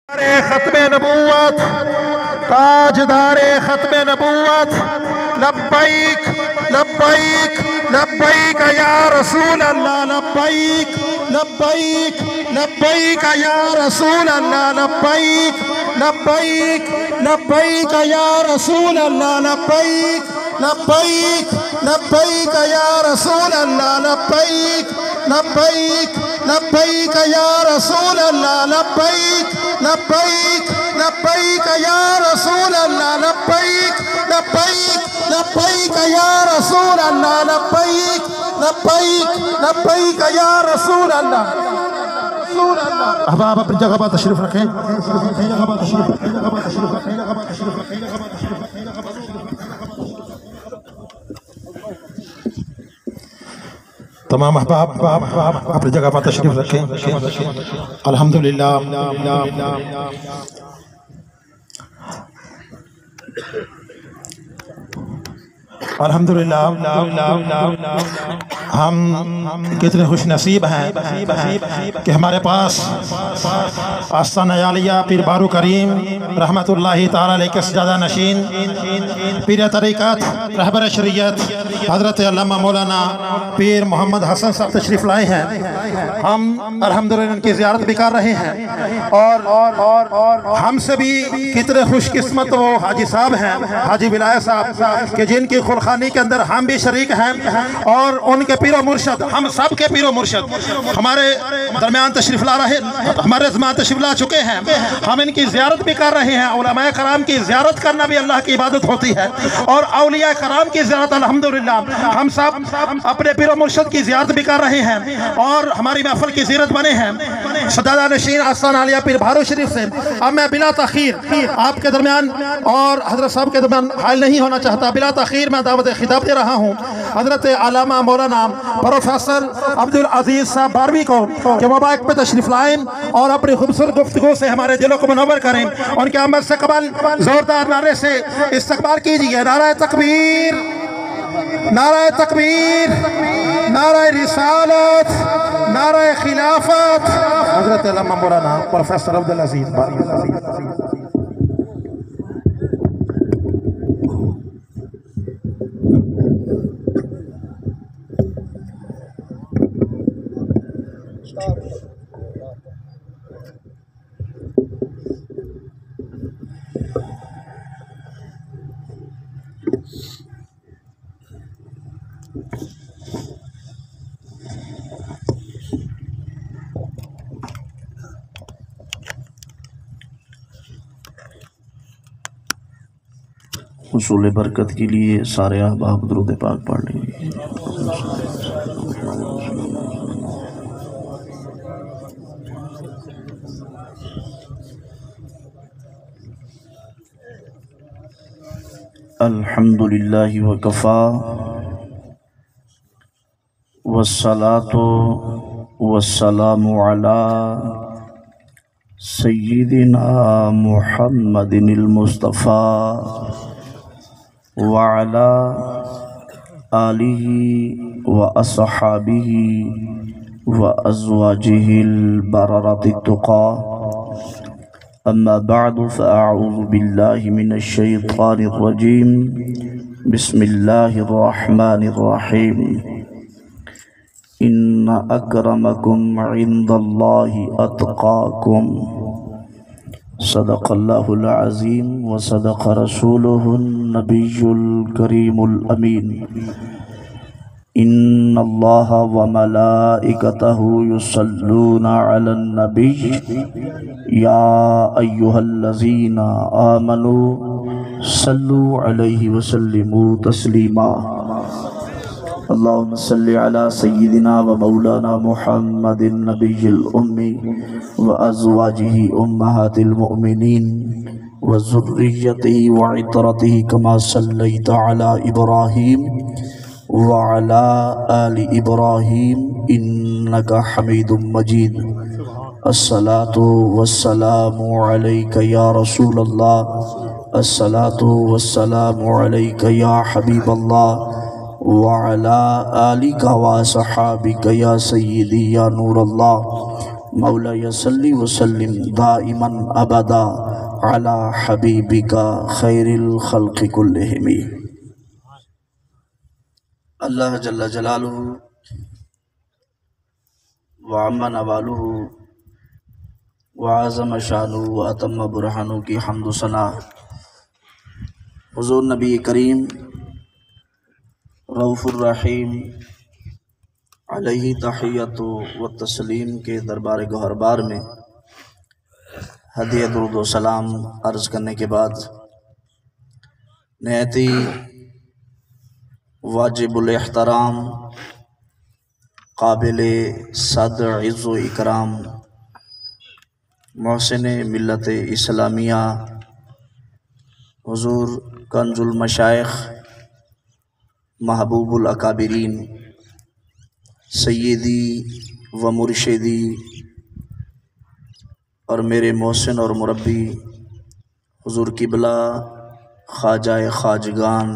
ختم نبوت تاجدار ختم نبوت لبیک لبیک لبیک یا رسول اللہ لبیک لبیک لبیک یا رسول اللہ لبیک لبیک لبیک یا رسول اللہ لبیک لبیک لبیک یا رسول اللہ لبیک لبیک لبیک یا رسول اللہ لبیک لبیک لبیک یا رسول اللہ لبیک لبیک لبیک یا رسول اللہ لبیک لبیک لبیک یا رسول اللہ احباب اپنی جگہ پر تشریف رکھیں تمام احباب اپنی جگہ پر تشریف رکھیں الحمدللہ ہم کتنے خوش نصیب ہیں کہ ہمارے پاس آستانہ عالیہ پیر بارو کریم رحمت اللہ تعالیٰ علیہ کے سجادہ نشین پیر طریقت رہبر شریعت حضرت علامہ مولانا پیر محمد حسن صاحب تشریف لائے ہیں. ہم الحمدللہ ان کی زیارت بھی کر رہے ہیں اور ہم سے بھی کتنے خوش قسمت وہ حاجی صاحب ہیں, حاجی ولایت صاحب, کہ جن کی خلخانی کے اندر ہم بھی شریک ہیں اور ان کے پیر و مرشد, ہم سب کے پیر و مرشد ہمارے درمیان تشریف لا رہے, ہمارے درمیان تشریف لا چکے ہیں. ہم ان کی زیارت بھی کر رہے ہیں. علماء کرام کی زیارت کرنا بھی اللہ کی عبادت ہوتی ہے اور اولیاء کرام کی زیارت الحمدللہ ہم سب اپنے پیر و مرشد کی زیارت بھی کر رہے ہیں اور ہماری محفل کی زیارت بنے ہیں سجادہ نشین آستانہ عالیہ پیر بارو شریف سے. اب میں بلا تاخیر آپ کے درمیان اور حضرت صاحب کے درمیان حائل نہیں ہونا چاہتا. بلا تاخیر میں دعوت خطاب دے رہا ہوں حضرت علامہ مولانا پروفیسر عبدالعزیز صاحب باروی کو کہ وہ مائک پہ تشریف لائیں اور اپنی خوبصورت گفتگو سے ہمارے دلوں کو منور کریں. ان کے آمد سے قبل زوردار نعرے سے استقبال کیجئے. نعرہ تکبیر, نعرہ تکبیر, نعرہ رسالت, نعرہ خلافت. حضرت علامہ مولانا پروفیسر عبدالعزیز باروی. حصول برکت کے لیے سارے احباب درود پاک پڑھ لیں گے. الحمدللہ وکفا والصلاة والسلام علی سیدنا محمد المصطفى وعلى آلہ وأصحابہ وأزواجہ البررة التقى. أما بعد فأعوذ بالله من الشيطان الرجيم. بسم الله الرحمن الرحيم. إن أكرمكم عند الله أتقاكم. صدق الله العظيم وصدق رسوله النبي الكريم الأمين. إن الله وملائكته يصلون على النبي يا أيها الذين آمنوا صلوا عليه وسلموا تسليما. اللهم صل على سيدنا ومولانا محمد النبي الأمي وأزواجه أمهات المؤمنين وذريته وعطرته كما صليت على إبراهيم وعلى آل إبراهيم إنك حميد مجيد. الصلاة والسلام عليك يا رسول الله. الصلاة والسلام عليك يا حبيب الله وعلى آلك وصحابك يا سيدي يا نور الله مولا صلی وسلم دائما ابدا علی حبیبک خیر الخلق کلہم۔ اللہ جل جلالہ وعم نوالہ وعظم شانہ واتم برہانہ کی حمد و ثنا حضور نبی کریم رؤوف الرحیم علیہ تحیت و تسلیم کے دربار گوہربار میں ہدیہ درود و سلام عرض کرنے کے بعد نہایت ہی واجب الاحترام، قابل صد عز و اکرام، محسن ملت اسلامیہ حضور کنز المشائخ محبوب الاکابرین سیدی و مرشدی اور میرے محسن اور مربی حضور قبلہ خواجہ خواجگان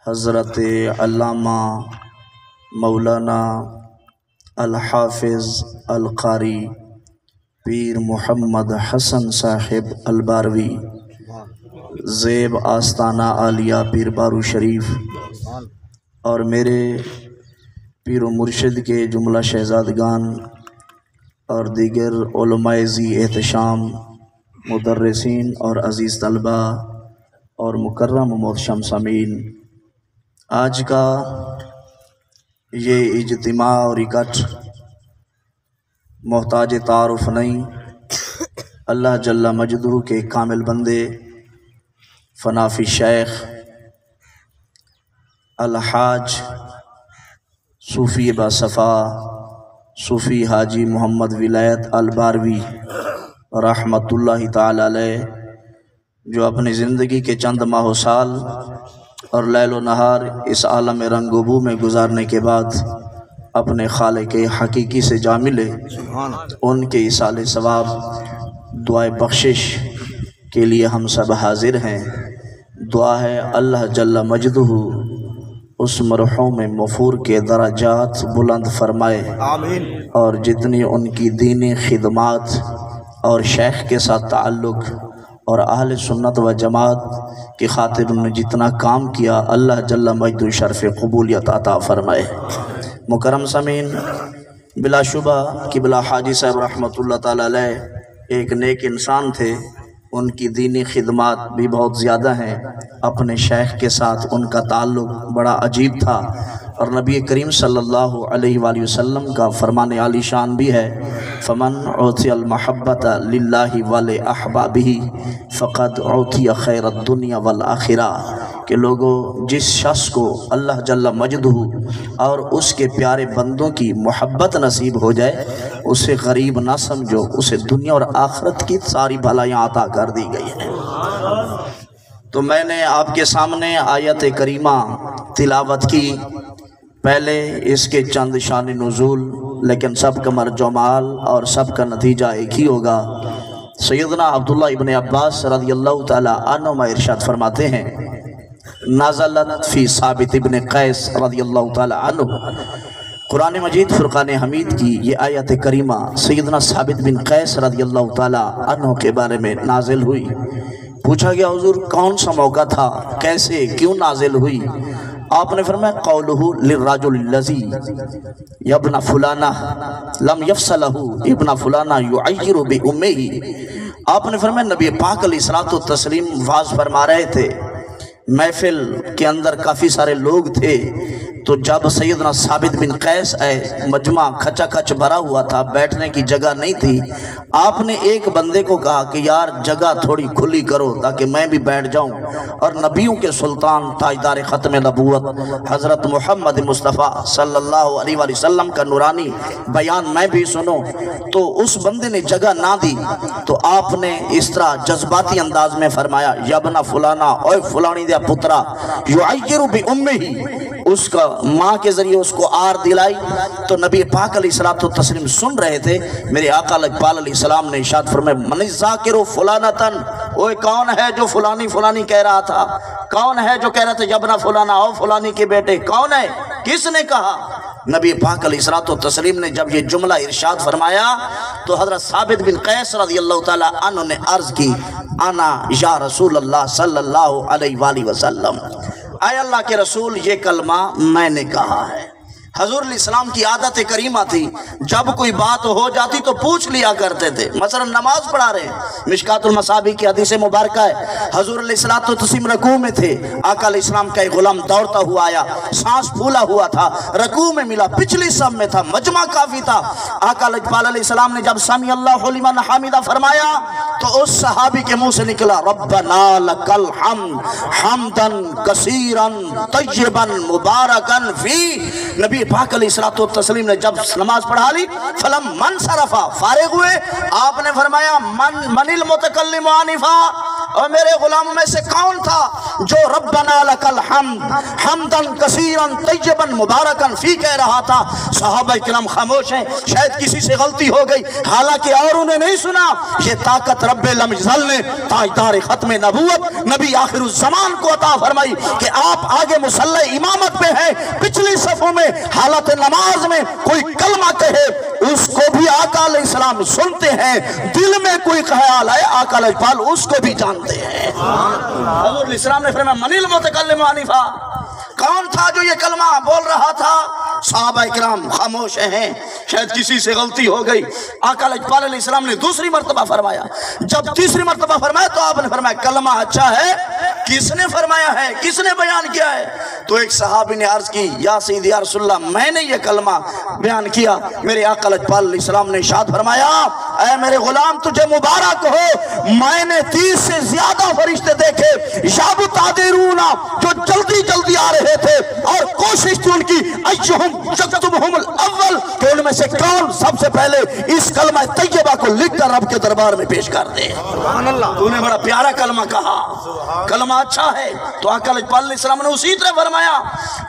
حضرت علامہ مولانا الحافظ القاری پیر محمد حسن صاحب الباروی زیب آستانہ عالیہ پیر بارو شریف اور میرے پیر و مرشد کے جملہ شہزادگان اور دیگر علماء ذی احتشام، مدرسین اور عزیز طلبہ اور مکرم و محتشم سامعین، آج کا یہ اجتماع اور اکٹھ محتاج تعارف نہیں، اللہ جل مجدہ کے کامل بندے فنافی شیخ الحاج صوفی باصفا صوفی حاجی محمد ولایت الباروی رحمۃ اللہ تعالی علیہ، جو اپنی زندگی کے چند ماہ و سال اور لیل و نہار اس عالم رنگ و بو میں گزارنے کے بعد اپنے خالق حقیقی سے جا ملے، ان کے ایصال ثواب دعائے بخشش کے لیے ہم سب حاضر ہیں۔ دعا ہے اللہ جل مجدہ اس مرحوم مغفور کے درجات بلند فرمائے، آمین۔ اور جتنی ان کی دینی خدمات اور شیخ کے ساتھ تعلق اور اہل سنت و جماعت کی خاطر انہوں نے جتنا کام کیا، اللہ جل مجدہ شرف قبولیت عطا فرمائے۔ مکرم سامعین، بلا شبہ قبلہ حاجی صاحب رحمۃ اللہ تعالی علیہ ایک نیک انسان تھے، ان کی دینی خدمات بھی بہت زیادہ ہیں، اپنے شیخ کے ساتھ ان کا تعلق بڑا عجیب تھا، اور نبی کریم صلی اللہ علیہ وآلہ وسلم کا فرمان عالی شان بھی ہے، فمن اعطی المحبت للہ ولأحبابہ فقد اعطی خیر الدنیا والآخرہ، کہ لوگوں جس شخص کو اللہ جل مجدہ اور اس کے پیارے بندوں کی محبت نصیب ہو جائے، اسے غریب نہ سمجھو، اسے دنیا اور آخرت کی ساری بھلائیاں عطا کر دی گئی ہیں۔ تو میں نے آپ کے سامنے آیت کریمہ تلاوت کی، پہلے اس کے چند شان نزول، لیکن سب کا مرجع و مآل اور سب کا نتیجہ ایک ہی ہوگا۔ سیدنا عبداللہ ابن عباس رضی اللہ تعالی عنہما ارشاد فرماتے ہیں، نازلت فی ثابت ابن قیس رضی اللہ تعالی عنہ، قرآن مجید فرقان حمید کی یہ آیت کریمہ سیدنا ثابت بن قیس رضی اللہ تعالی عنہ کے بارے میں نازل ہوئی۔ پوچھا گیا حضور کون سا موقع تھا، کیسے، کیوں نازل ہوئی؟ آپ نے فرمایا قولہ للرجل الذی ابن فلانہ لم یفصلہ ابن فلانہ یعیر بامہ۔ آپ نے فرمایا نبی پاک علیہ الصلوۃ والتسلیم واعظ فرما رہے تھے، محفل کے اندر کافی سارے لوگ تھے، تو جب سیدنا ثابت بن قیس آئے، مجمع کھچا کھچ بھرا ہوا تھا، بیٹھنے کی جگہ نہیں تھی، آپ نے ایک بندے کو کہا کہ یار جگہ تھوڑی کھلی کرو تاکہ میں بھی بیٹھ جاؤں، اور نبیوں کے سلطان تاجدار ختم نبوت حضرت محمد مصطفیٰ صلی اللہ علیہ وآلہ وسلم کا نورانی بیان میں بھی سنوں، تو اس بندے نے جگہ نہ دی، تو آپ نے اس طرح جذباتی انداز میں فرمایا، یابنا فلانا، اوے فلانی دیا پترا، یعیر بامہ، اس کا ماں کے ذریعے اس کو آر دلائی۔ تو نبی پاک علیہ السلام سن رہے تھے، میرے آقا اقبال علیہ السلام نے ارشاد فرمایا، من الذاکر فلانتن، اوے کون ہے جو فلانی فلانی کہہ رہا تھا، کون ہے جو کہہ رہا تھا یبنا فلانا، او فلانی کے بیٹے، کون ہے، کس نے کہا؟ نبی پاک علیہ الصلوۃ والتسلیم نے جب یہ جملہ ارشاد فرمایا تو حضرت ثابت بن قیس رضی اللہ تعالی عنہ نے عرض کی انا یا رسول اللہ صلی اللہ علیہ وآلہ وسلم، اے اللہ کے رسول یہ کلمہ میں نے کہا ہے۔ حضور علیہ السلام کی عادت کریمہ تھی، جب کوئی بات ہو جاتی تو پوچھ لیا کرتے تھے۔ مثلا نماز پڑھا رہے ہیں، مشکات المصابیح کی حدیث مبارکہ ہے، حضور علیہ السلام رکوع میں تھے، آقا علیہ السلام کا ایک غلام دوڑتا ہوا آیا، سانس پھولا ہوا تھا، رکوع میں ملا، پچھلی صف میں تھا، مجمع کافی تھا۔ آقا علیہ السلام نے جب سمی اللہ لمن حمیدہ فرمایا تو اس صحابی کے منہ سے نکلا ربنا لک الحمد حمدا کثیرا طیبا مبارکا فی۔ نبی پاک علیہ الصلوۃ والتسلیم نے جب نماز پڑھا لی فلم من صرفا، فارغ ہوئے، آپ نے فرمایا من المتکلم آنفا، اور میرے غلاموں میں سے کون تھا جو ربنا لک الحمد حمدا کثیرا طیبا مبارکا فی کہہ رہا تھا؟ صحابہ کرام خاموش ہیں، شاید کسی سے غلطی ہو گئی، حالانکہ اوروں نے نہیں سنا۔ یہ طاقت رب لم یزل نے تاجدار ختم نبوت نبی آخر الزمان کو عطا فرمائی کہ آپ آگے مصلی امامت پہ ہیں، پچھلی صفوں میں حالت نماز میں کوئی کلمہ کہے اس کو بھی آقا علیہ السلام سنتے ہیں، دل میں کوئی خیال ہے آقا علیہ السلام اس کو بھی جانتے ہیں۔ حضور علیہ السلام نے فرمایا من المتکلم آنفا، کون تھا جو یہ کلمہ بول رہا تھا؟ صحابہ اکرام خاموش ہیں، شاید کسی سے غلطی ہو گئی۔ آقا علیہ السلام نے دوسری مرتبہ فرمایا، جب تیسری مرتبہ فرمایا تو آپ نے فرمایا کلمہ اچھا ہے، کس نے فرمایا ہے، کس نے بیان کیا ہے؟ تو ایک صحابی نے عرض کی یا سیدی یا رسول اللہ میں نے یہ کلمہ بیان کیا۔ میرے آقا علیہ السلام نے ارشاد فرمایا اے میرے غلام تجھے مبارک ہو، میں نے 30 سے زیادہ فرشتے دیکھے یابتادرون جو جلدی جلدی آ رہے تھے، اور کوشش تھی ان کی ایہم یکتبہم الاول کہ ان میں سے کون سب سے پہلے اس کلمہ طیبہ کو لکھ کر رب کے دربار میں پیش کر دے۔ سبحان اللہ، تو نے بڑا پیارا کلمہ کہا، کلمہ اچھا ہے۔ تو آقا علیہ السلام نے اسی طرح فرمایا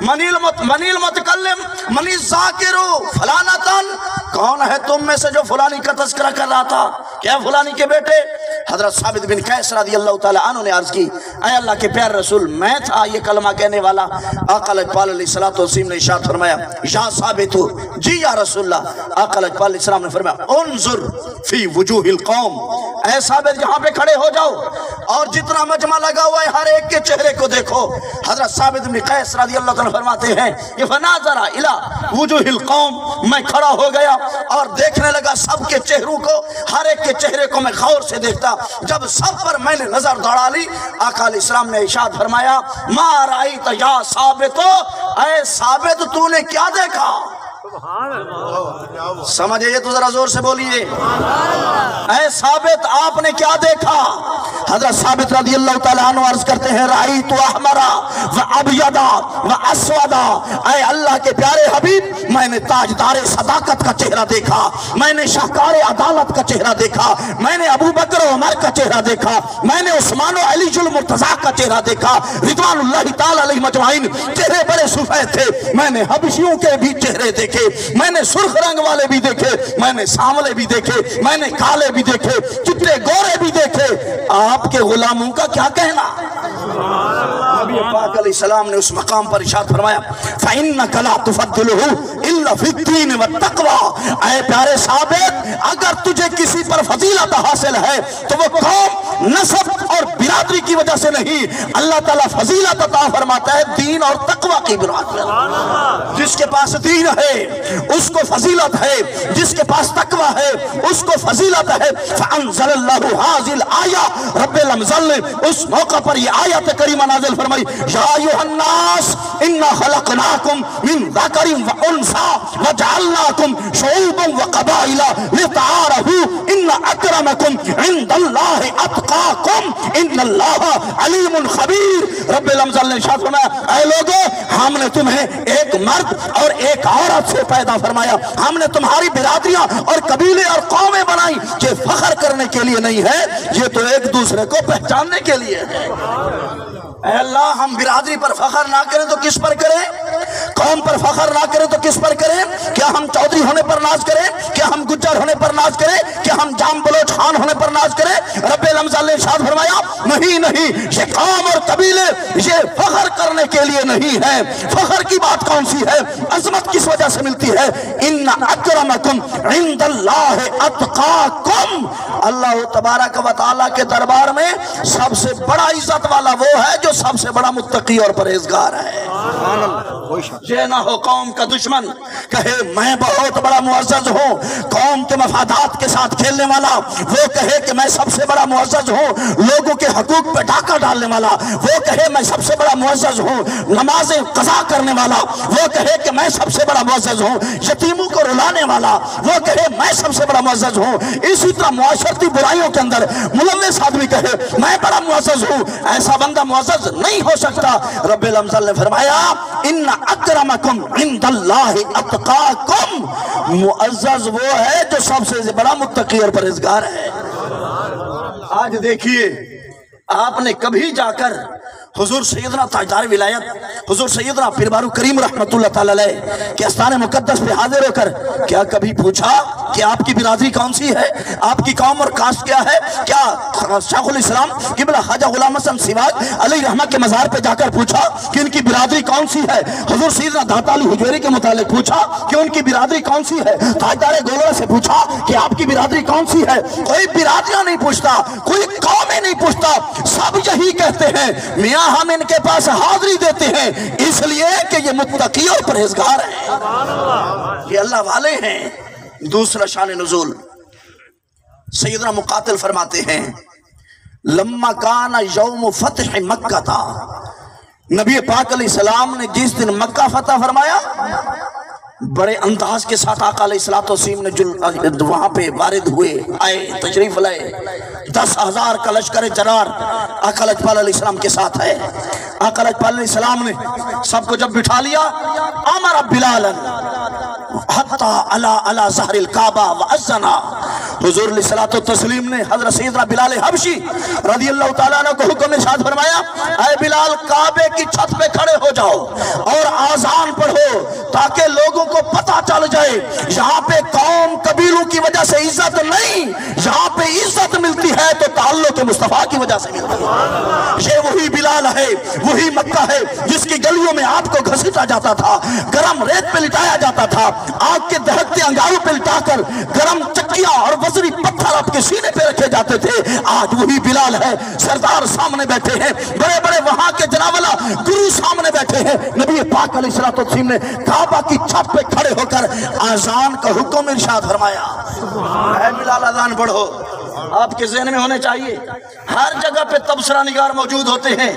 من المتکلم من الذاکر فلانتن، کون ہے تم میں سے جو فلانی کا تذکرہ کر رہا تھا؟ کیا فلانی کے بیٹے؟ حضرت ثابت بن قیس رضی اللہ تعالی عنہ نے عرض کی اے اللہ کے پیارے رسول میں تھا یہ کلمہ کہنے والا۔ آقا علیہ السلام نے ارشاد فرمایا یا ثابت، جی یا رسول اللہ۔ آقا علیہ السلام نے فرمایا انظر فی وجوہ القوم، اے ثابت یہاں پہ کھڑے ہو جاؤ اور جتنا مجمع لگا ہوا ہے ہر ایک کے چہرے کو دیکھو۔ حضرت ثابت بن قیس رضی اللہ تعالی فرماتے ہیں کہ فناظر الی وجوہ القوم، میں کھڑا ہو گیا اور دیکھنے لگا سب کے چہروں کو، ہر ایک کے چہرے کو میں غور سے دیکھتا۔ جب سب پر میں نے نظر دوڑا لی آقا علیہ السلام نے ارشاد فرمایا ما رأیت یا ثابت، اے ثابت تو نے کیا دیکھا؟ سمجھے تو ذرا زور سے بولیے اے ثابت آپ نے کیا دیکھا؟ حضرت ثابت رضی اللہ تعالیٰ عنہ عرض کرتے ہیں رأیت احمرا و ابیضا و اسودا، اے اللہ کے پیارے حبیب میں نے تاجدار صداقت کا چہرہ دیکھا، میں نے شاہکار عدالت کا چہرہ دیکھا، میں نے ابو بکر و عمر کا چہرہ دیکھا، میں نے عثمان و علی المرتضیٰ کا چہرہ دیکھا رضوان اللہ تعالیٰ علیہ مجمعین، چہرے بڑے سفید تھے، میں نے حبشیوں کے بھی چہرے دیکھے، میں نے سرخ رنگ والے بھی دیکھے، میں نے سانولے بھی دیکھے، میں نے کالے بھی دیکھے، چٹے گورے بھی دیکھے، آپ کے غلاموں کا کیا کہنا؟ نبی پاک علیہ السلام نے اس مقام پر ارشاد فرمایا فَإِنَّكَ لَا تُفَضِّلُهُ إِلَّا فِي الدِّينِ وَالتَّقْوَى، اے پیارے ثابت اگر تجھے کسی پر فضیلت حاصل ہے تو وہ قوم، نسب اور برادری کی وجہ سے نہیں، اللہ تعالیٰ فضیلت عطا فرماتا ہے دین اور تقوی کی بنیاد پر۔ جس کے پاس دین ہے اس کو فضیلت ہے، جس کے پاس تقوی ہے اس کو فضیلت ہے۔ فَأَنزَلَ اللَّهُ هَذِهِ الْآيَةَ، رب العزت نے اس موقع پر یہ آیت کریمہ نازل فرمائی یا ایھا الناس انا خلقناکم من ذکر و انثی وجعلناکم شعوبا وقبائل لتعارفوا ان اکرمکم عند اللہ اتقاکم ان اللہ علیم خبیر۔ رب العزت نے ارشاد فرمایا اے لوگو ہم نے تمہیں ایک مرد اور ایک عورت سے پیدا فرمایا، ہم نے تمہاری برادریاں اور قبیلے اور قومیں بنائی، یہ فخر کرنے کے لیے نہیں ہے، یہ تو ایک دوسرے کو پہچاننے کے لیے ہے۔ اے اللہ ہم برادری پر فخر نہ کریں تو کس پر کریں؟ قوم پر فخر نہ کریں تو کس پر کریں؟ کیا ہم چودھری ہونے پر ناز کریں؟ کیا ہم گجر ہونے پر ناز کریں؟ کیا ہم جام بلوچ خان ہونے پر ناز کریں؟ رب العزت نے ارشاد فرمایا نہیں نہیں، یہ قوم اور قبیلے یہ فخر کرنے کے لیے نہیں ہے۔ فخر کی بات کون سی ہے؟ عظمت کس وجہ سے ملتی ہے؟ ان اکرمکم عند اللہ اتقاکم، اللہ تبارک و تعالیٰ کے دربار میں سب سے بڑا عزت والا وہ ہے جو سب سے بڑا متقی اور پرہیزگار ہے۔ یہ نہ ہو قوم کا دشمن کہے میں بہت بڑا معزز ہوں، قوم کے مفادات کے ساتھ کھیلنے والا وہ کہے کہ میں سب سے بڑا معزز ہوں، لوگوں کے حقوق پہ ڈاکہ ڈالنے والا وہ کہے میں سب سے بڑا معزز ہوں، نمازیں قضا کرنے والا وہ کہے کہ میں سب سے بڑا معزز ہوں، یتیموں کو رلانے والا وہ کہے میں سب سے بڑا معزز ہوں، اسی طرح معاشرتی برائیوں کے اندر ملوث آدمی کہے میں بڑا معزز ہوں، ایسا بندہ معزز نہیں ہو سکتا۔ رب العزت نے فرمایا ان اکرمکم عند اللہ اتقاکم، معزز وہ ہے جو سب سے بڑا متقی اور پرہیزگار ہے۔ آج دیکھیے آپ نے کبھی جا کر حضور سیدنا تاجدار ولایت حضور سیدنا پیر بارو کریم رحمت اللہ تعالی علیہ کے آستان مقدس پہ حاضر ہو کر کیا کبھی پوچھا کہ آپ کی برادری کون سی ہے، آپ کی قوم اور کاسٹ کیا ہے؟ کیا شیخ الاسلام قبلہ خواجہ غلام حسن سیواگ علیہ رحمہ کے مزار پہ جا کر پوچھا کہ ان کی برادری کون سی ہے؟ حضور سیدنا داتا علی حجویری کے متعلق پوچھا کہ ان کی برادری کون سی ہے؟ تاجدار گولڑا سے پوچھا کہ آپ کی برادری کون سی ہے؟ کوئی برادریاں نہیں پوچھتا، کوئی قومیں نہیں پوچھتا، سب یہی کہتے ہیں میاں ہم ان کے پاس حاضری دیتے ہیں اس لیے کہ یہ متقی اور پرہیزگار ہیں، یہ اللہ والے ہیں۔ دوسرا شان نزول سیدنا مقاتل فرماتے ہیں لما کان یوم فتح مکہ تھا، نبی پاک علیہ السلام نے جس دن مکہ فتح فرمایا بڑے انداز کے ساتھ آقا علیہ السلام نے وہاں پہ وارد ہوئے، آئے، تشریف لائے، 10,000 کا لشکر جرار آقا لجپال علیہ السلام کے ساتھ ہے۔ آقا لجپال علیہ السلام نے سب کو جب بٹھا لیا امر بلالا حتی علی ظہر الکعبہ وعزنا، حضور علیہ السلام نے حضرت سیدنا بلال حبشی رضی اللہ تعالیٰ عنہ کو حکم ارشاد فرمایا اے بلال کعبے کی چھت پہ کھڑے ہو جاؤ اور آذان پڑھو تاکہ لوگوں کو پتہ چل جائے یہاں پہ قوم قبیلوں کی وجہ سے عزت نہیں، یہاں پہ عزت ملتی ہے تو تعلق مصطفیٰ کی وجہ سے ملتی ہے۔ یہ وہی بلال ہے، وہی مکہ ہے جس کی گلیوں میں آپ کو گھسیٹا جاتا تھا، گرم ریت پہ لٹایا جاتا تھا، آگ کے دہکتے انگاروں پہ لٹا کر گرم چکیاں اور وزری پتھر آپ کے سینے پہ رکھے جاتے تھے۔ آج وہی بلال ہے، سردار سامنے بیٹھے ہیں، بڑے بڑے وہاں کے جنابلا گرو سامنے بیٹھے ہیں، نبی پاک علیہ السلام نے کعبہ کی چھت پہ کھڑے ہو کر آذان کا حکم ارشاد فرمایا اے بلال آذان پڑھو۔ آپ کے ذہن میں ہونے چاہیے ہر جگہ پہ تبصرہ نگار موجود ہوتے ہیں،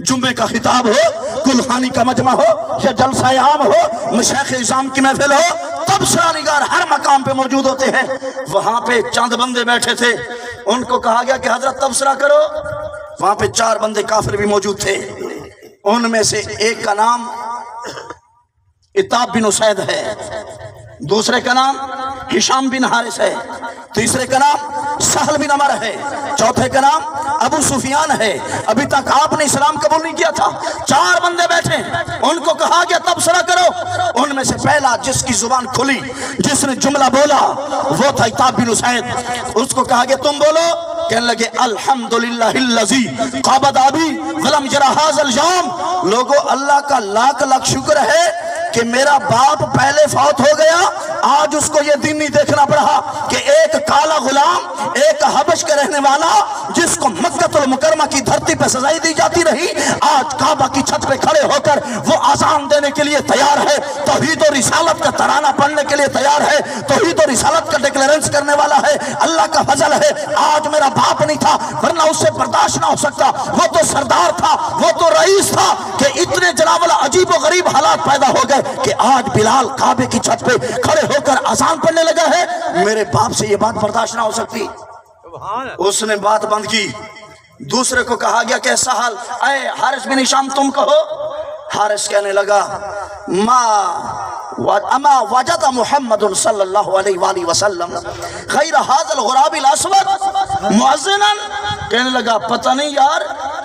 جمعے کا خطاب ہو، کلخانی کا مجمع ہو یا جلسہ عام ہو، مشائخ اعظام کی محفل ہو، تبصرہ نگار ہر مقام پہ موجود ہوتے ہیں۔ وہاں پہ چند بندے بیٹھے تھے، ان کو کہا گیا کہ حضرت تبصرہ کرو، وہاں پہ 4 بندے کافر بھی موجود تھے، ان میں سے ایک کا نام عتاب بن اسید ہے، دوسرے کا نام ہشام بن حارث ہے، تیسرے کا نام سہل بن عمر ہے، چوتھے کا نام ابو سفیان ہے۔ ابھی تک آپ نے اسلام قبول نہیں کیا تھا، 4 بندے بیٹھے، ان کو کہا گیا تبصرہ کرو۔ ان میں سے پہلا جس کی زبان کھلی، جس نے جملہ بولا وہ تھا عتاب بن اسید۔ اس کو کہا گیا تم بولو، کہنے لگے الحمدللہ الذی قابض ابی ولم یرى ھذا اليوم، لوگو اللہ کا لاکھ لاکھ شکر ہے کہ میرا باپ پہلے فوت ہو گیا، آج اس کو یہ دن نہیں دیکھنا پڑا کہ ایک کالا غلام، ایک حبش کے رہنے والا جس کو مکہ المکرمہ کی دھرتی پہ سزائی دی جاتی رہی، آج کعبہ کی چھت پہ کھڑے ہو کر وہ آذان دینے کے لیے تیار ہے، توحید و رسالت کا ترانہ پڑھنے کے لیے تیار ہے، توحید و رسالت کا ڈکلیرنس کرنے والا ہے۔ اللہ کا فضل ہے آج میرا باپ نہیں تھا ورنہ اس سے برداشت نہ ہو سکتا، وہ تو سردار تھا، وہ تو رئیس تھا، کہ اتنے جناب والا عجیب و غریب حالات پیدا ہو گئے کہ آج بلال کعبے کی چھت پہ کھڑے ہو کر اذان پڑھنے لگا ہے، میرے باپ سے یہ بات برداشت نہ ہو سکتی۔ اس نے بات بند کی، دوسرے کو کہا گیا کہ سہل اے حارث بن ہشام تم کہو۔ حارث کہنے لگا اما وجد محمد صلی اللہ علیہ وآلہ وسلم غیر ھذا الغراب الاسود مؤذنا، کہنے لگا پتہ نہیں یار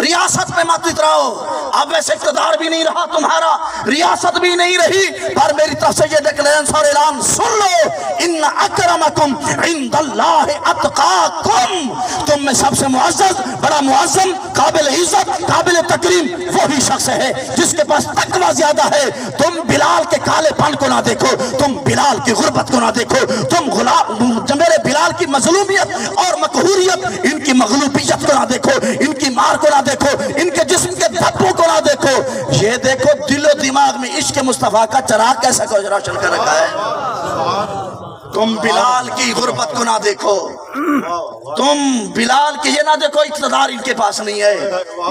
ریاست پہ مت اتراؤ، اب ویسے اقتدار بھی نہیں رہا تمہارا، ریاست بھی نہیں رہی، پر میری طرف سے یہ ڈکلیرنس اور اعلان سن لو، ان اکرمکم عند اللہ اتقاکم، تم میں سب سے معزز، بڑا معظم، قابل عزت، قابل تکریم وہی شخص ہے جس کے پاس تقوی زیادہ ہے۔ تم بلال کے کالے پن کو نہ دیکھو، تم بلال کی غربت کو نہ دیکھو، تم میرے بلال کی مظلومیت اور مقہوریت، ان کی مغلوبیت کو نہ دیکھو، ان کی مار کو نہ دیکھو، ان کے جسم کے دھبوں کو نہ دیکھو، یہ دیکھو دل و دماغ میں عشق مصطفیٰ کا چراغ کیسا روشن کر رکھا ہے۔ تم بلال کی غربت کو نہ دیکھو، تم بلال کی یہ نہ دیکھو اقتدار ان کے پاس نہیں ہے،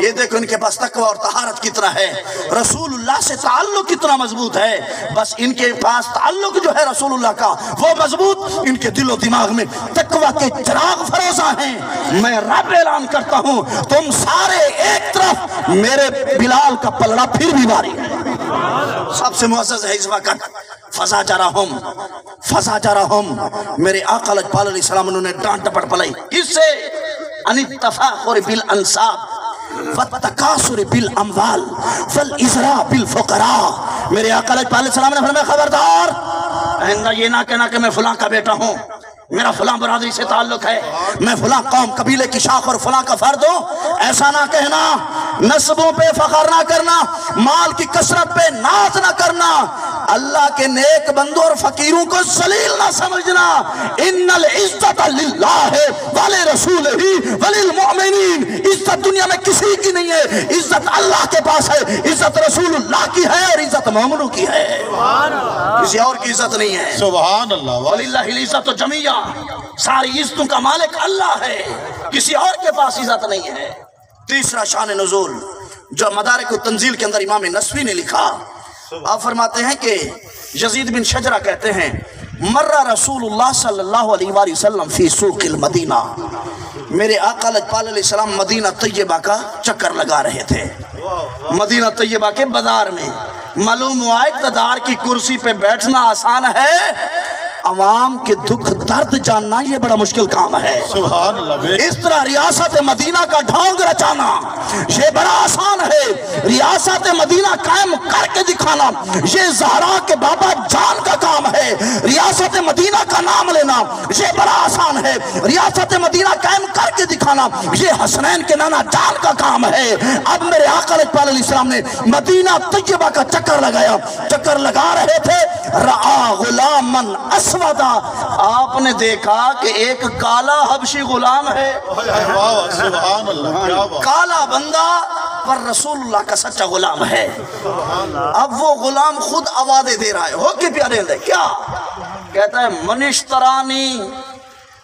یہ دیکھو ان کے پاس تقوی اور طہارت کتنا ہے، رسول اللہ سے تعلق کتنا مضبوط ہے، بس ان کے پاس تعلق جو ہے رسول اللہ کا وہ مضبوط، ان کے دل و دماغ میں تقوی کے چراغ فروزاں ہیں۔ میں رب اعلان کرتا ہوں تم سارے ایک طرف، میرے بلال کا پلڑا پھر بھی بھاری ہے۔ سب سے معزز ہے اس وقت فزاجرہم، میرے آقا لجپال علیہ السلام انہوں نے ڈانٹ ٹپٹ پلائی، کس سے؟ ان التفاخر بالانصاب والتکاثر بالاموال والازراء بالفقراء، میرے آقا لجپال علیہ السلام نے فرمایا خبردار، آئندہ یہ نہ کہنا کہ میں فلاں کا بیٹا ہوں، میرا فلاں برادری سے تعلق ہے، میں فلاں قوم قبیلے کی شاخ اور فلاں کا فرد ہوں، ایسا نہ کہنا، نسبوں پہ فخر نہ کرنا، مال کی کثرت پہ ناز نہ کرنا، اللہ کے نیک بندوں اور فقیروں کو ذلیل نہ سمجھنا، ان العزت للہ ولرسولہ وللمؤمنین، عزت دنیا میں کسی کی نہیں ہے، عزت اللہ کے پاس ہے، عزت رسول اللہ کی ہے اور عزت مومنوں کی ہے، کسی اور کی عزت نہیں ہے۔ سبحان اللہ، وَلِلَّهِ الْعِزَّةُ جَمِيعًا، ساری عزتوں کا مالک اللہ ہے، کسی اور کے پاس عزت نہیں ہے۔ تیسرا شان نزول جو مدارک التنزیل کے اندر امام نسوی نے لکھا، آپ فرماتے ہیں کہ یزید بن شجرہ کہتے ہیں مرہ رسول اللہ صلی اللہ علیہ وآلہ وسلم فی سوق المدینہ، میرے آقا لجپال علیہ السلام مدینہ طیبہ کا چکر لگا رہے تھے، مدینہ طیبہ کے بازار میں۔ معلوم ہوا اقتدار کی کرسی پہ بیٹھنا آسان ہے، عوام کے دکھ درد جاننا یہ بڑا مشکل کام ہے۔ سبحان اللہ، اس طرح ریاست مدینہ کا ڈھونگ رچانا یہ بڑا آسان ہے، ریاست مدینہ قائم کر کے دکھانا یہ زہرا کے بابا جان کا کام ہے، ریاست مدینہ کا نام لینا یہ بڑا آسان ہے، ریاست مدینہ قائم کر کے دکھانا یہ حسنین کے نانا جان کا کام ہے۔ اب میرے آقا لجپال علیہ السلام نے مدینہ طیبہ کا چکر لگایا، چکر لگا رہے تھے، رعا غلامن اسودا، آپ نے دیکھا کہ ایک کالا حبشی غلام ہے، سبحان اللہ، کیا بات، کالا بندہ پر رسول اللہ کا سچا غلام ہے۔ اب وہ غلام خود آوازیں دے رہا ہے، ہو کے پیارے اندر کیا کہتا ہے؟ منشترانی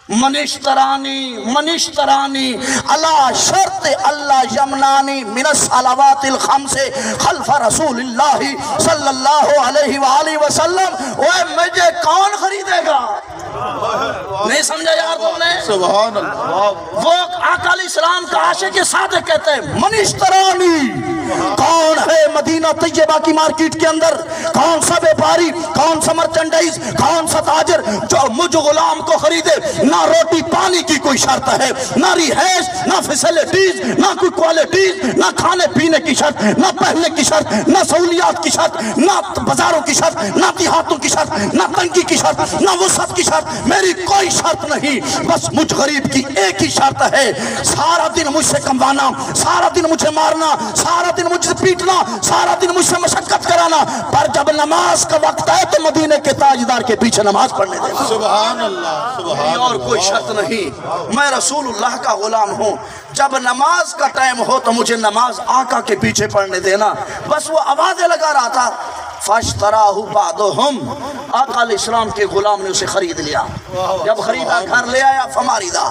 منشترانی منشترانی اللہ شرط اللہ یمنانی من الصلوات الخمس خلف رسول اللہ صلی اللہ علیہ وآلہ وسلم، اوے مجھے کون خریدے گا؟ نہیں سمجھا یار تم نے؟ سبحان اللہ، وہ آقا علیہ السلام کا عاشق صادق کہتے ہیں منشترانی، کون ہے مدینہ طیبہ کی مارکیٹ کے اندر، کون سا بیپاری، کون سا مرچنڈائز، کون سا تاجر جو مجھ غلام کو خریدے؟ نہ روٹی پانی کی کوئی شرط ہے، نہ رہائش، نہ فیسلٹیز، نہ کوئی کوالٹیز، نہ کھانے پینے کی شرط، نہ پہننے کی شرط، نہ سہولیات کی شرط، نہ بازاروں کی شرط، نہ دیہاتوں کی شرط، نہ تنگی کی شرط، نہ وسعت کی شرط، میری کوئی شرط نہیں، بس مجھ غریب کی ایک ہی شرط ہے، سارا دن مجھ سے کموانا، سارا دن مجھے مارنا، سارا دن مجھ سے پیٹنا، سارا دن مجھ سے مشقت کرانا، پر جب نماز کا وقت ہے تو مدینے کے تاجدار کے پیچھے نماز پڑھنے دینا۔ سبحان اللہ، سبحان اور کوئی شرط نہیں، میں رسول اللہ کا غلام ہوں، جب نماز کا ٹائم ہو تو مجھے نماز آقا کے پیچھے پڑھنے دینا، بس وہ آوازیں لگا رہا تھا۔ فَاشْتَرَاهُ بَعْضُهُمْ، آقا علیہ السلام کے غلام نے اسے خرید لیا، جب خریدا گھر لے آیا فماریدہ،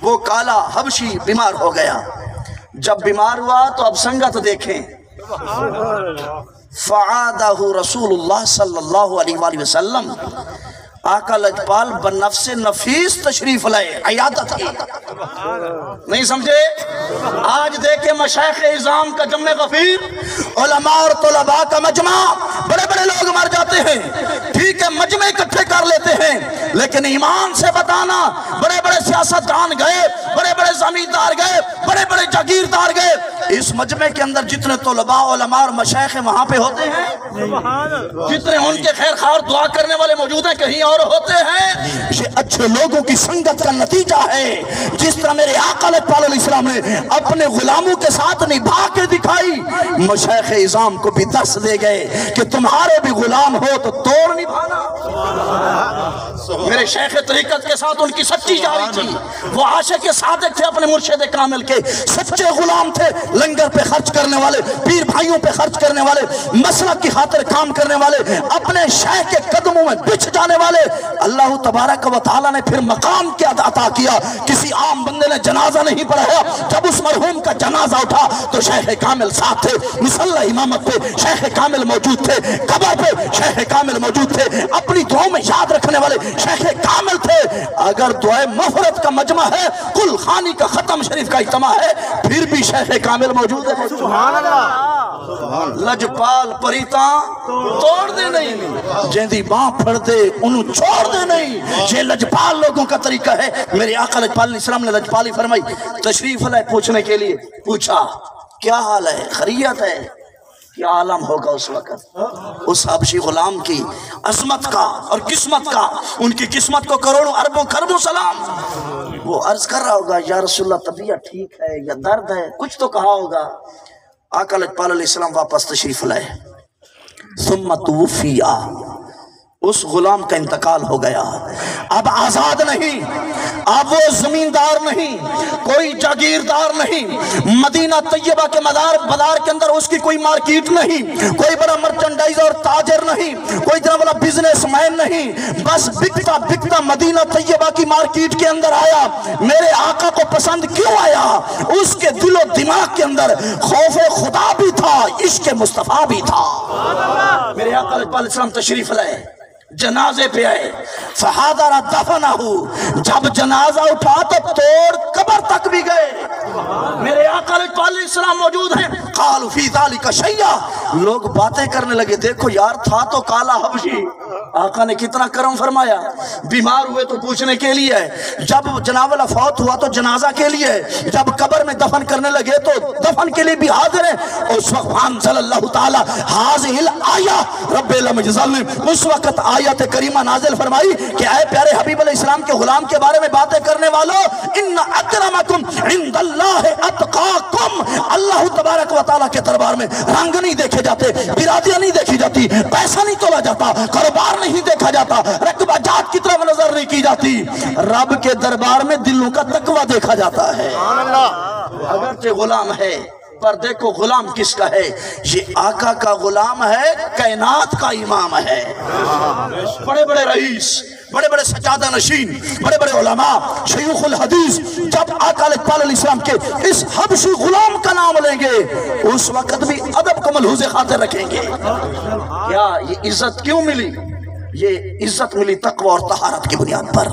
وہ کالا حبشی بیمار ہو گیا، جب بیمار ہوا تو اب سنگت دیکھیں، فَعَادَهُ رسول اللہ صلی اللہ علیہ وآلہ وسلم، آقا لجپال بنفس نفیس تشریف لائے، عیادت کی، نہیں سمجھے؟ آج دیکھیں مشایخ اعظام کا جمع غفیر، علماء اور طلباء کا مجمع، بڑے بڑے لوگ مر جاتے ہیں، ٹھیک ہے مجمع اکٹھے کر کر لیتے ہیں، لیکن ایمان سے بتانا، بڑے بڑے سیاستدان گئے، بڑے بڑے زمیندار گئے، بڑے بڑے جاگیردار گئے، اس مجمع کے اندر جتنے طلباء علماء اور مشائخ وہاں پہ ہوتے ہیں، جتنے ان کے خیر خواہ اور دعا کرنے والے موجود ہیں کہیں اور ہوتے ہیں. یہ اچھے لوگوں کی سنگت کا نتیجہ ہے. جس طرح میرے آقا علیہ السلام نے اپنے غلاموں کے ساتھ نبھا کے دکھائی، مشائخ اعظام کو بھی درس دے گئے کہ تمہارے بھی غلام ہو تو توڑ نبھانا. میرے شیخ طریقت کے ساتھ ان کی سچی جاری تھی. وہ عاشق صادق تھے اپنے مرشد کامل کے، سچے غلام تھے، لنگر پہ خرچ کرنے والے، پیر بھائیوں پہ خرچ کرنے والے، مسلک کی خاطر کام کرنے والے، اپنے شیخ کے قدموں میں بچھ جانے والے. اللہ تبارک و تعالیٰ نے پھر مقام کیا عطا کیا. کسی عام بندے نے جنازہ نہیں پڑھایا. جب اس مرحوم کا جنازہ اٹھا تو شیخ کامل ساتھ تھے، مصلی امامت پہ شیخ کامل موجود تھے، قبر پہ شیخ کامل موجود تھے، اپنی دعاؤں میں یاد رکھنے والے شیخ کامل تھے. اگر دعائے مغفرت کا مجمع ہے، کل خانی کا ختم شریف کا اجتماع ہے، پھر بھی شیخ کامل موجود ہے. سبحان اللہ. لجپال پریتاں توڑ دے نہیں، جیندی باں پھڑ دے انہوں چھوڑ دے نہیں. یہ لجپال لوگوں کا طریقہ ہے. میرے آقا لجپال علیہ السلام نے لجپالی فرمائی. تشریف لائے پوچھنے کے لیے، پوچھا کیا حال ہے، خیریت ہے؟ کیا عالم ہوگا اس وقت اس حبشی غلام کی عظمت کا اور قسمت کا. ان کی قسمت کو کروڑوں اربوں خربوں سلام. وہ عرض کر رہا ہوگا یا رسول اللہ طبیعت ٹھیک ہے یا درد ہے، کچھ تو کہا ہوگا. آقا لجپال علیہ السلام واپس تشریف لائے. ثم توفی، اس غلام کا انتقال ہو گیا. اب آزاد نہیں، اب وہ زمیندار نہیں، کوئی جاگیردار نہیں. مدینہ طیبہ کے بازار کے اندر اس کی کوئی مارکیٹ نہیں، کوئی بڑا مرچنڈائز اور تاجر نہیں، کوئی اتنا بڑا بزنس مین نہیں. بس بکتا بکتا مدینہ طیبہ کی مارکیٹ کے اندر آیا. میرے آقا کو پسند کیوں آیا؟ اس کے دل و دماغ کے اندر خوف خدا بھی تھا، عشق مصطفیٰ بھی تھا. میرے آقا علیہ السلام تشریف لائے، جنازے پہ آئے. فحاضر دفنہ، جب جنازہ اٹھا تو توڑ قبر تک بھی گئے. میرے آقا علیہ السلام موجود ہیں. قالوا فی ذالک شیئا، لوگ باتیں کرنے لگے، دیکھو یار تھا تو کالا حبشی. آقا نے کتنا کرم فرمایا. بیمار ہوئے تو پوچھنے کے لیے، جب جناب والا فوت ہوا تو جنازہ کے لیے، جب قبر میں دفن کرنے لگے تو دفن کے لیے بھی حاضر ہیں. اس وقت انزل اللہ تعالی ہذہ الآیہ، رب العالمین نے اس وقت آیت کریمہ نازل فرمائی کہ اے پیارے حبیب علیہ السلام کے غلام کے بارے میں باتیں کرنے والوں، ان اکرمکم عند اللہ اتقاکم. اللہ تبارک و تعالیٰ کے دربار میں رنگ نہیں دیکھے جاتے، برادریاں نہیں دیکھی جاتی، پیسہ نہیں تولا جاتا، کاروبار نہیں دیکھا جاتا، رقبہ جات کی طرف نظر نہیں کی جاتی. رب کے دربار میں دلوں کا تقوی دیکھا جاتا ہے. اگرچہ غلام ہے پر دیکھو غلام کس کا ہے؟ یہ آقا کا غلام ہے، کائنات کا امام ہے. بڑے بڑے رئیس، بڑے بڑے سجادہ نشین، بڑے بڑے علماء، شیوخ الحدیث جب آقا علیہ السلام کے اس حبشی غلام کا نام لیں گے اس وقت بھی ادب کو ملحوظ خاطر رکھیں گے. کیا یہ عزت کیوں ملی؟ یہ عزت ملی تقوی اور طہارت کی بنیاد پر.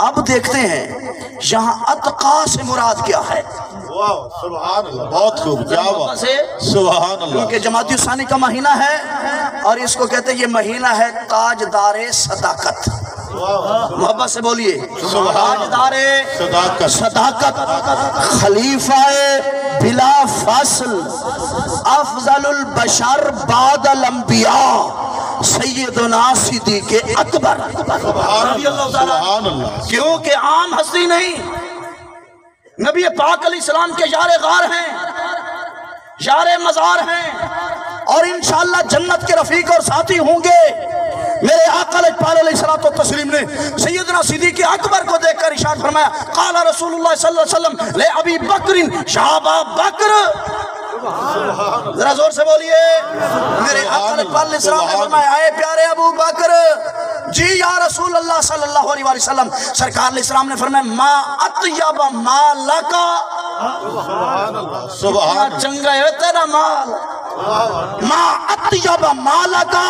اب دیکھتے ہیں یہاں اتقا سے مراد کیا ہے. سبحان اللہ، بہت خوب، کیا بات، سبحان اللہ. کیونکہ جمادی الثانی کا مہینہ ہے اور اس کو کہتے ہیں یہ مہینہ ہے تاجدار صداقت. محبت سے بولیے تاجدار صداقت، خلیفہ بلا فصل، افضل البشر بعد الانبیاء، سیدنا صدیق اکبر. سبحان اللہ. کیونکہ عام ہستی نہیں، نبی پاک علیہ السلام کے یار غار ہیں، یار مزار ہیں، اور انشاءاللہ جنت کے رفیق اور ساتھی ہوں گے. میرے آقا علیہ السلام نے سیدنا صدیق اکبر کو دیکھ کر ارشاد فرمایا، قال رسول اللہ صلی اللہ علیہ وسلم لے ابی بکر شابا بکر. ذرا زور سے بولیے. میرے آقا علیہ السلام نے فرمایا، اے پیارے ابو بکر. جی یا رسول اللہ صلی اللہ علیہ وسلم. سرکار علیہ السلام نے فرمایا، ما اطیب مالکا، سبحان اللہ. چنگا ہے تیرا مال. ما اطیب مالکا،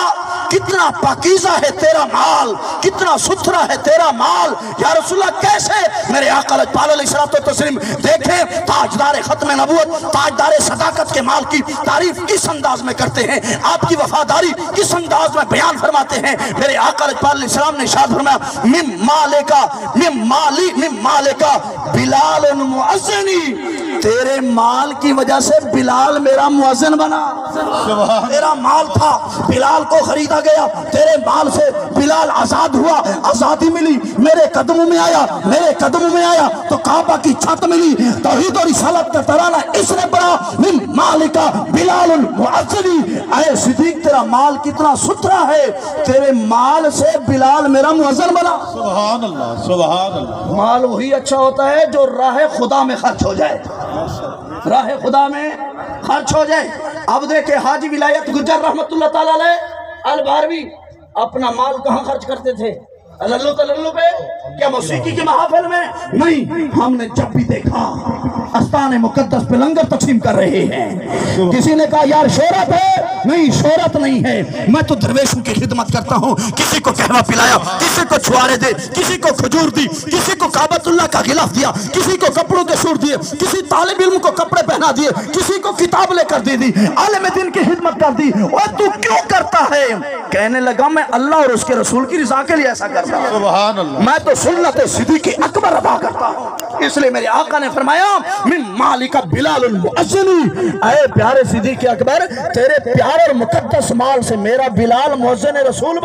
کتنا پاکیزہ ہے تیرا مال، کتنا ستھرا ہے تیرا مال یا رسول اللہ، کیسے؟ میرے آقا پال علیہ الصلوۃ والتسلیم دیکھیں تاجدار ختم نبوت، تاجدار صداقت کے مال کی تعریف کس انداز میں کرتے ہیں، آپ کی وفاداری کس انداز میں بیان فرماتے ہیں۔ میرے آقا پال علیہ السلام نے ارشاد فرمایا من مالکا بلال مؤذنی، تیرے مال کی وجہ سے بلال میرا مؤذن بنا۔ تیرا مال تھا، بلال کو خریدا گیا، تیرے مال سے بلال آزاد ہوا، آزادی ملی، میرے قدموں میں آیا، میرے قدموں میں آیا تو کعبہ کی چھت ملی، توحید اور رسالت کا ترانہ اس نے پڑھا، من مالکا بلال المؤذنی۔ اے صدیق تیرا مال کتنا ستھرا ہے، تیرے مال سے بلال میرا مؤذن بنا۔ سبحان اللہ سبحان اللہ۔ مال وہی اچھا ہوتا ہے جو راہ خدا میں خرچ ہو جائے، راہ خدا میں خرچ ہو جائے۔ اب دیکھیں حاجی ولایت گجر رحمت اللہ تعالیٰ علیہ الباروی اپنا مال کہاں خرچ کرتے تھے؟ للو تللو پہ؟ کیا موسیقی کی محافل میں؟ نہیں، ہم نے جب بھی دیکھا استان مقدس پہ لنگر تقسیم کر رہے ہیں، کسی نے کہا یار شہرت ہے، نہیں شہرت نہیں ہے، میں تو درویشوں کی خدمت کرتا ہوں، کسی کو قہوہ پلایا، کسی کو چھوارے دے، کسی کو کھجور دی، کسی کو کعبۃ اللہ کا غلاف دیا، کسی کو کپڑوں کے سور دیے، کسی طالب علم کو کپڑے پہنا دیے، کسی کو کتاب لے کر دے دی، عالم دین کی خدمت کر دی۔ اور تو کیوں کرتا ہے؟ کہنے لگا میں اللہ اور اس کے رسول کی رضا کے لیے ایسا کرتا ہوں، سبحان اللہ۔ میں تو سنت صدیق اکبر ادا کرتا ہوں۔ اس لیے میرے آقا نے فرمایا من مالک بلال المؤذنی، اے پیارے صدیق اکبر تیرے پیارے اور مقدس مال سے میرا بلال مؤذن رسول